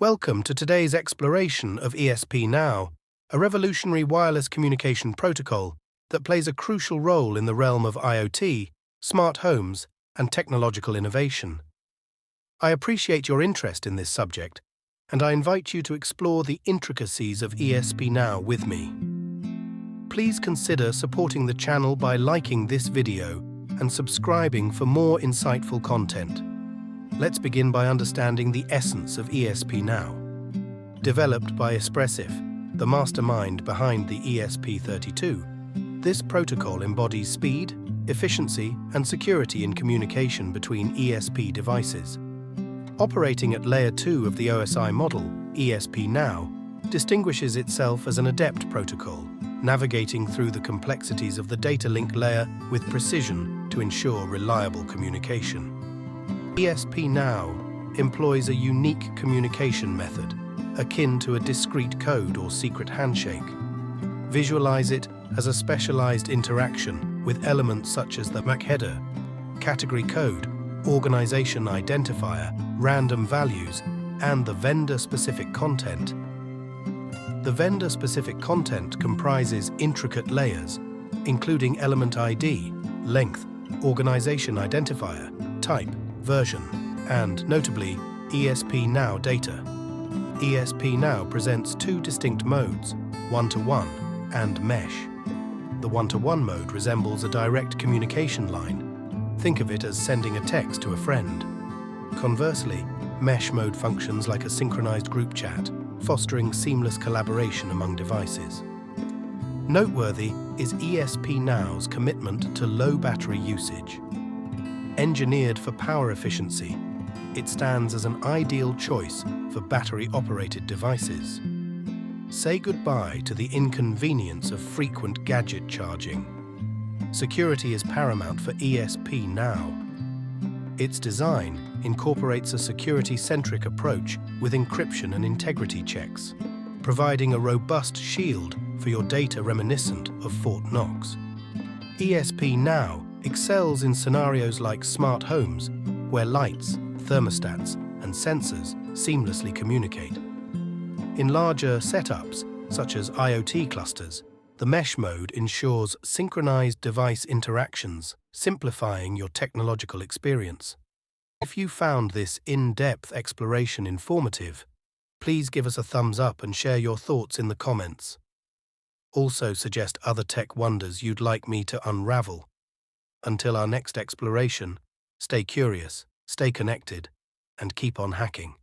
Welcome to today's exploration of ESP-NOW, a revolutionary wireless communication protocol that plays a crucial role in the realm of IoT, smart homes, and technological innovation. I appreciate your interest in this subject, and I invite you to explore the intricacies of ESP-NOW with me. Please consider supporting the channel by liking this video and subscribing for more insightful content. Let's begin by understanding the essence of ESP-NOW. Developed by Espressif, the mastermind behind the ESP32, this protocol embodies speed, efficiency, and security in communication between ESP devices. Operating at Layer 2 of the OSI Model, ESP-NOW distinguishes itself as an adept protocol, navigating through the complexities of the data link layer with precision to ensure reliable communication. ESP-NOW employs a unique communication method, akin to a discrete code or secret handshake. Visualize it as a specialized interaction with elements such as the MAC header, category code, organization identifier, random values, and the vendor-specific content. The vendor-specific content comprises intricate layers, including element ID, length, organization identifier, type, version, and, notably, ESP-NOW data. ESP-NOW presents two distinct modes, one-to-one and mesh. The one-to-one mode resembles a direct communication line. Think of it as sending a text to a friend. Conversely, mesh mode functions like a synchronized group chat, fostering seamless collaboration among devices. Noteworthy is ESP-NOW's commitment to low battery usage. Engineered for power efficiency, it stands as an ideal choice for battery-operated devices. Say goodbye to the inconvenience of frequent gadget charging. Security is paramount for ESP-NOW. Its design incorporates a security-centric approach with encryption and integrity checks, providing a robust shield for your data reminiscent of Fort Knox. ESP-NOW excels in scenarios like smart homes, where lights, thermostats, and sensors seamlessly communicate. In larger setups, such as IoT clusters, the mesh mode ensures synchronized device interactions, simplifying your technological experience. If you found this in-depth exploration informative, please give us a thumbs up and share your thoughts in the comments. Also suggest other tech wonders you'd like me to unravel. Until our next exploration, stay curious, stay connected, and keep on hacking.